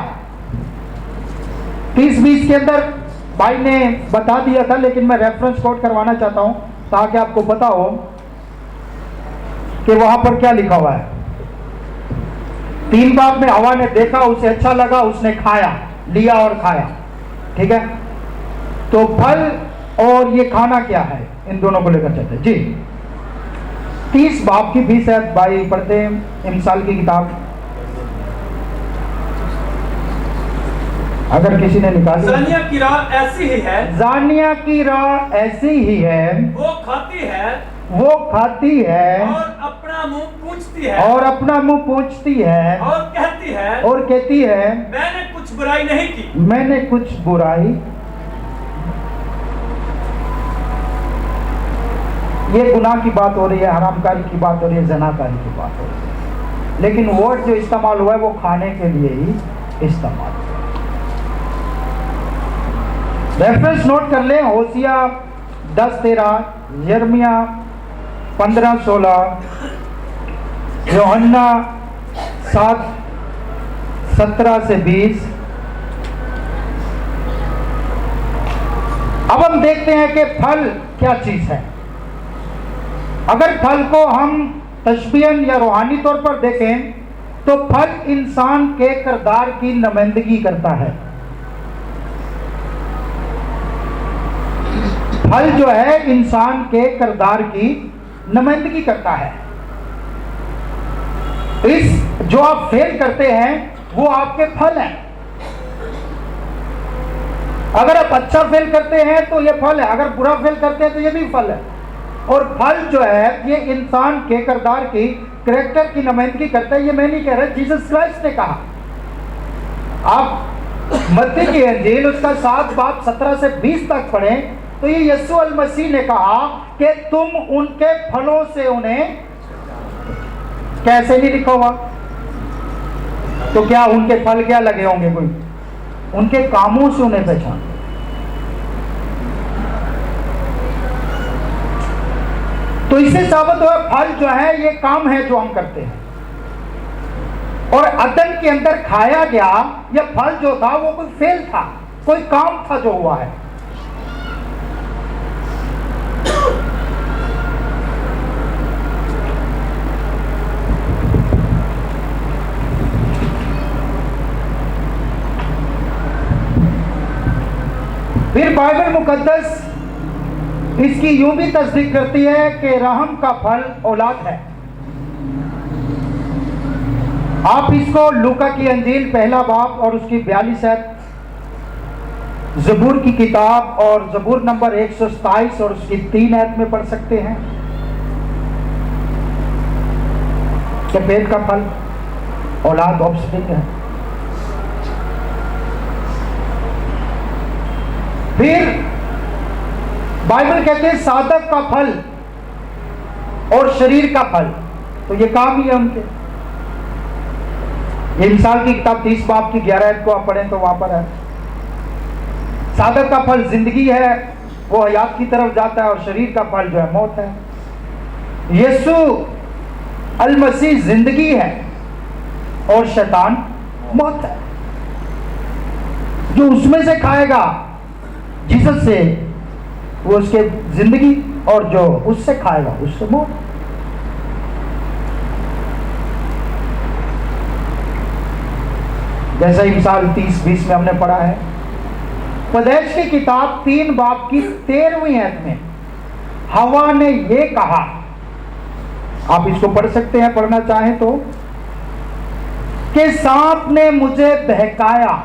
30-20 के अंदर भाई ने बता दिया था, लेकिन मैं रेफरेंस कोट करवाना चाहता हूं ताकि आपको पता हो कि वहां पर क्या लिखा हुआ है। 3 बाब में हवा ने देखा, उसे अच्छा लगा, उसने खाया, लिया और खाया। ठीक है, तो फल और ये खाना क्या है, इन दोनों को लेकर चलते जी। 30 बाब की 20 आयत भाई पढ़ते हैं, इमसाल की किताब, अगर किसी ने निकाली। जानिया की राह ऐसी ही है, जानिया की राह ऐसी ही है, वो खाती है और अपना मुंह पूछती है, और अपना मुंह पूछती है और कहती है मैंने कुछ बुराई नहीं की, मैंने कुछ बुराई। ये गुनाह की बात हो रही है, हरामकारी की बात हो रही है, ज़नाकारी की बात हो रही है, लेकिन वर्ड जो इस्तेमाल हुआ है वो खाने के लिए ही इस्तेमाल हुआ। रेफरेंस नोट कर लें, होसिया 10:13, यिर्मयाह 15:16, यूहन्ना 7:17 से 20। अब हम देखते हैं कि फल क्या चीज है। अगर फल को हम तशबीहन या रूहानी तौर पर देखें तो फल इंसान के किरदार की नुमाइंदगी करता है। फल जो है इंसान के किरदार की नुमाइंदगी करता है। इस जो आप फेल करते हैं वो आपके फल हैं। अगर आप अच्छा फेल करते हैं तो ये फल है, अगर बुरा फेल करते हैं तो ये भी फल है। और फल जो है ये इंसान के किरदार की, कैरेक्टर की नुमाइंदगी करता है। ये मैं नहीं कह रहा, जीसस क्राइस्ट ने कहा। आप मत्ती की इंजील उसका 7 बाब 17 से 20 तक पढ़ें तो ये यीशु अल मसीह ने कहा कि तुम उनके फलों से उन्हें, कैसे नहीं लिखा हुआ, तो क्या उनके फल क्या लगे होंगे? कोई उनके कामों से उन्हें पहचान। तो इससे साबित हुआ फल जो है ये काम है जो हम करते हैं। और अदन के अंदर खाया गया यह फल जो था वो कोई फेल था, कोई काम था जो हुआ है। फिर बाइबल मुकद्दस इसकी यूं भी तस्दीक करती है कि रहम का फल औलाद है। आप इसको लूका की अंजील 1 बाब और उसकी 42 आयत, ज़बूर की किताब और ज़बूर नंबर 127 और उसकी 3 आयत में पढ़ सकते हैं। सफेद का फल औलाद, ऑफस्प्रिंग है। फिर बाइबल कहते हैं सादक का फल और शरीर का फल, तो ये काम ही है उनके। ये मिसाल की किताब 30 बाब की 11 आयत को आप पढ़ें तो वहां पर है। सादक का फल जिंदगी है, वो हयात की तरफ जाता है, और शरीर का फल जो है मौत है। यीशु अल मसीह जिंदगी है और शैतान मौत है। जो उसमें से खाएगा जीसस से वो उसके जिंदगी, और जो उससे खाएगा उससे मौत। जैसा ही मिसाल 30-20 में हमने पढ़ा है। पैदाइश की किताब 3 बाब की 13वीं आयत में हवा ने ये कहा, आप इसको पढ़ सकते हैं पढ़ना चाहें तो, कि सांप ने मुझे बहकाया।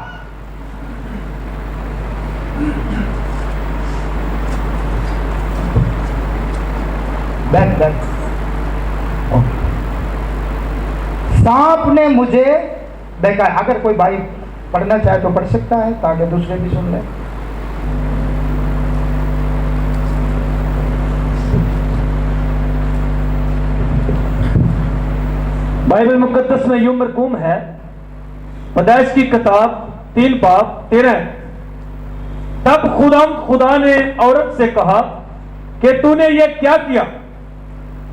सांप ने मुझे बहकाया। अगर कोई भाई पढ़ना चाहे तो पढ़ सकता है ताकि दूसरे भी सुन लें। बाइबल मुकद्दस में यूं मरकूम है, पैदाइश की किताब 3 बाब 13। तब खुदा ने औरत से कहा कि तूने ये क्या किया?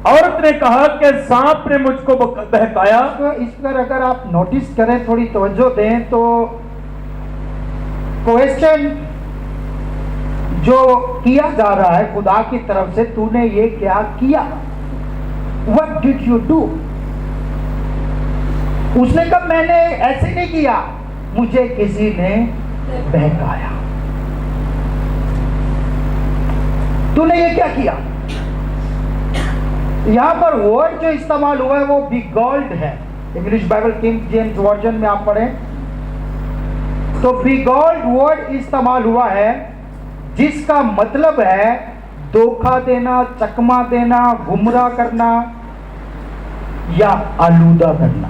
औरत ने कहा कि सांप ने मुझको बहकाया। तो इस पर अगर आप नोटिस करें, थोड़ी तवज्जो दें तो क्वेश्चन जो किया जा रहा है खुदा की तरफ से, तूने ये क्या किया? What did you do? उसने कहा मैंने ऐसे नहीं किया, मुझे किसी ने बहकाया। तूने ये क्या किया? यहां पर वर्ड जो इस्तेमाल हुआ है वो बिगॉल्ड है। English Bible king James version में आप पढ़ें तो बिगॉल्ड वर्ड इस्तेमाल हुआ है, जिसका मतलब है धोखा देना, चकमा देना, गुमराह करना या आलूदा करना।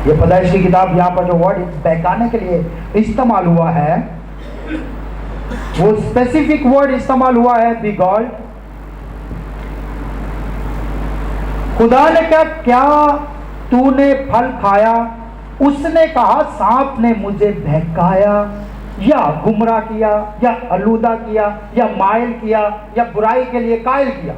ये पैदाइश की किताब यहां पर जो वर्ड बहकाने के लिए इस्तेमाल हुआ है वो स्पेसिफिक वर्ड इस्तेमाल हुआ है बिगॉल्ड। खुदा ने कहा क्या तूने फल खाया? उसने कहा सांप ने मुझे बहकाया या गुमराह किया या आलूदा किया या माइल किया या बुराई के लिए कायल किया।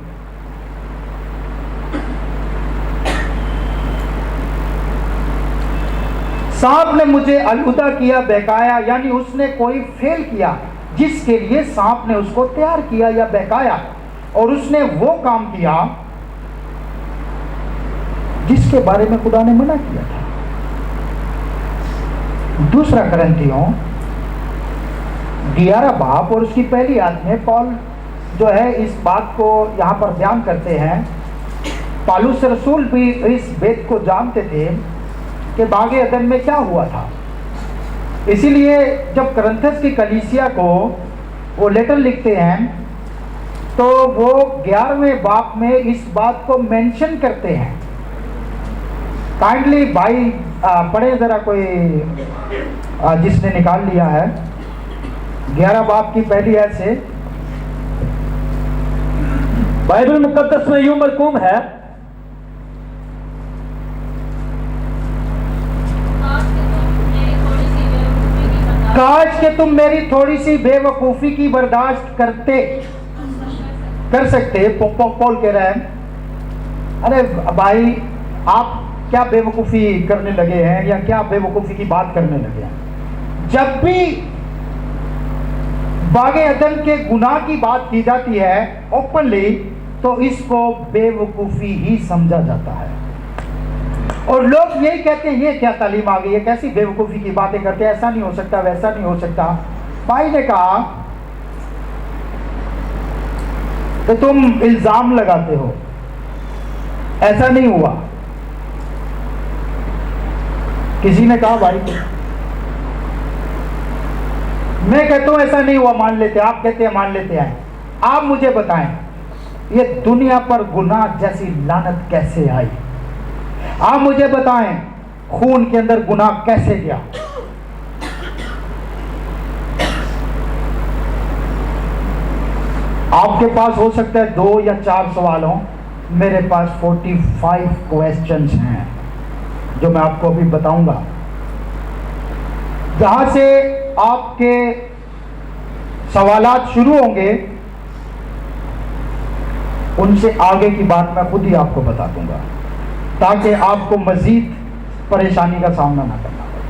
सांप ने मुझे आलूदा किया, बहकाया, यानी उसने कोई फेल किया जिसके लिए सांप ने उसको तैयार किया या बहकाया, और उसने वो काम किया जिसके बारे में खुदा ने मना किया था। दूसरा करंथियों 11 बाब और उसकी पहली आयत में पौल जो है इस बात को यहाँ पर बयान करते हैं। पौलुस रसूल भी इस बात को जानते थे कि बागे अदन में क्या हुआ था। इसीलिए जब करंथस की कलीसिया को वो लेटर लिखते हैं तो वो 11वें बाब में इस बात को मेंशन करते हैं। काइंडली भाई पढ़े जरा, कोई जिसने निकाल लिया है 11 बाब की पहली आयत से। बाइबल मुकद्दस में यूं मरकूम है, काश कि तुम मेरी थोड़ी सी बेवकूफ़ी की बर्दाश्त कर सकते। पौल कह रहा है, अरे भाई आप क्या बेवकूफ़ी करने लगे हैं, या क्या बेवकूफ़ी की बात करने लगे हैं। जब भी बागे अदन के गुनाह की बात की जाती है ओपनली, तो इसको बेवकूफ़ी ही समझा जाता है। और लोग यही कहते हैं, ये क्या तालीम आ गई है, कैसी बेवकूफ़ी की बातें करते हैं, ऐसा नहीं हो सकता, वैसा नहीं हो सकता। भाई ने कहा कि तुम इल्ज़ाम लगाते हो, ऐसा नहीं हुआ। किसी ने कहा भाई, मैं कहता हूं ऐसा नहीं हुआ, मान लेते, आप कहते हैं मान लेते हैं। आप मुझे बताएं, ये दुनिया पर गुनाह जैसी लानत कैसे आई? आप मुझे बताएं, खून के अंदर गुनाह कैसे गया? आपके पास हो सकता है 2 या 4 सवाल हो, मेरे पास 45 क्वेश्चंस हैं जो मैं आपको अभी बताऊंगा। जहां से आपके सवालात शुरू होंगे, उनसे आगे की बात मैं खुद ही आपको बता दूंगा, ताकि आपको मजीद परेशानी का सामना ना करना पड़े।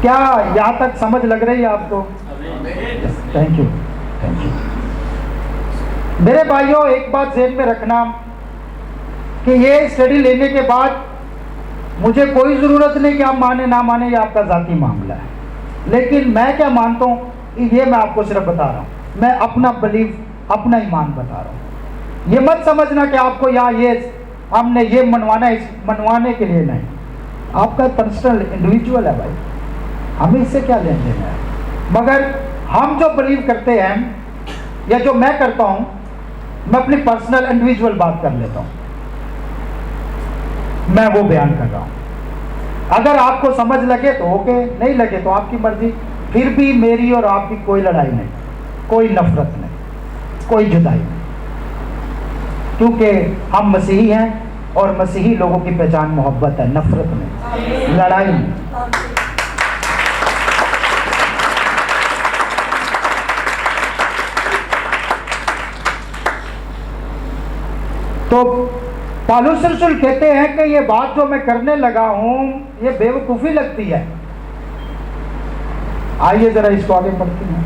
क्या यहां तक समझ लग रही है आपको? Thank you, thank you. मेरे भाइयों, एक बात ज़हन में रखना कि ये स्टडी लेने के बाद मुझे कोई ज़रूरत नहीं कि आप माने ना माने, ये आपका ज़ाती मामला है। लेकिन मैं क्या मानता हूँ, ये मैं आपको सिर्फ बता रहा हूँ। मैं अपना बिलीव, अपना ईमान बता रहा हूँ। ये मत समझना कि आपको यहाँ ये हमने ये मनवाना है, मनवाने के लिए नहीं। आपका पर्सनल इंडिविजुअल है भाई, हमें इससे क्या लेन देन है। मगर हम जो बिलीव करते हैं या जो मैं करता हूँ, मैं अपनी पर्सनल इंडिविजुअल बात कर लेता हूँ, मैं वो बयान कर रहा हूँ। अगर आपको समझ लगे तो ओके, नहीं लगे तो आपकी मर्जी। फिर भी मेरी और आपकी कोई लड़ाई नहीं, कोई नफरत नहीं, कोई जुदाई नहीं, क्योंकि हम मसीही हैं और मसीही लोगों की पहचान मोहब्बत है, नफरत नहीं, लड़ाई नहीं। तो पौलुस रसूल कहते हैं कि ये बात जो मैं करने लगा हूं, ये बेवकूफ़ी लगती है। आइए जरा इसको आगे पढ़ते हैं।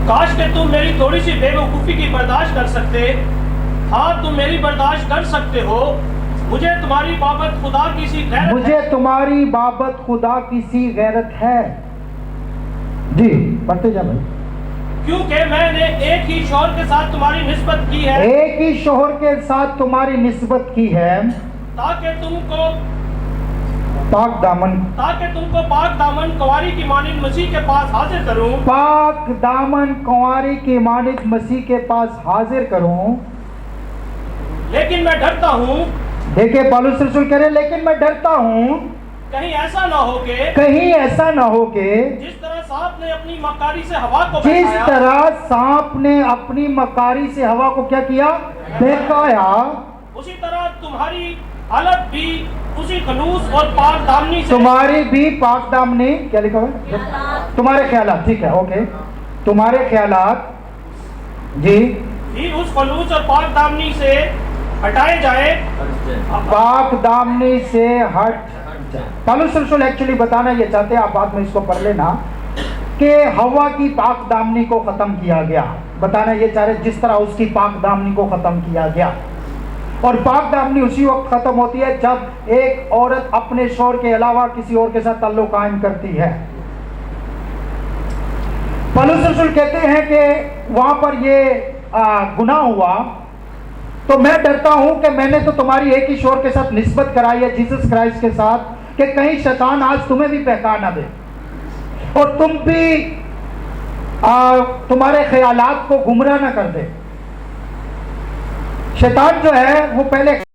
काश कि तुम मेरी थोड़ी सी बेवकूफ़ी की बर्दाश्त कर सकते। हाँ, तुम मेरी बर्दाश्त कर सकते हो। मुझे तुम्हारी बाबत खुदा की सी गैरत है। मुझे तुम्हारी बाबत खुदा की सी गैरत है। जी पढ़ते जा भाई। क्योंकि मैंने एक ही शौहर के साथ तुम्हारी निस्बत की है, एक ही शौहर के साथ तुम्हारी निस्बत की है, ताकि तुमको पाक दामन कुंवारी की मानिंद मसीह के पास हाजिर करूं। पाक दामन कुंवारी की मानिंद मसीह के पास हाजिर करूं। लेकिन मैं डरता हूं, देखिए पौलुस रसूल कह रहे, लेकिन मैं डरता हूं कहीं ऐसा ना हो कि जिस तरह सांप ने अपनी मकारी से हवा को जिस बहकाया, तरह सांप ने अपनी मकारी से हवा को क्या किया, बहकाया, उसी तरह तुम्हारी हालत भी उसी खलूस और पाक दामनी से, तुम्हारी भी पाक दामनी, क्या लिखा हुआ है, तुम्हारे ख्यालात, ठीक है ओके, तुम्हारे ख्यालात जी भी उस खलूस और पाक दामनी से हटाए जाए। पाक दामनी से हट। पौलुस रसूल एक्चुअली बताना ये चाहते हैं, आप बाद में इसको पढ़ लेना, कि हवा की पाक दामनी को खत्म किया गया। बताना ये चाह रहे जिस तरह उसकी पाक दामनी को खत्म किया गया। और पाक दामनी उसी वक्त खत्म होती है जब एक औरत अपने शौहर के अलावा किसी और के साथ ताल्लुक कायम करती है। पौलुस रसूल कहते हैं कि वहां पर ये गुनाह हुआ, तो मैं डरता हूं कि मैंने तो तुम्हारी एक ईश्वर के साथ निस्बत कराई है, जीसस क्राइस्ट के साथ, कि कहीं शैतान आज तुम्हें भी बहका ना दे और तुम भी तुम्हारे ख्यालात को गुमराह ना कर दे। शैतान जो है वो पहले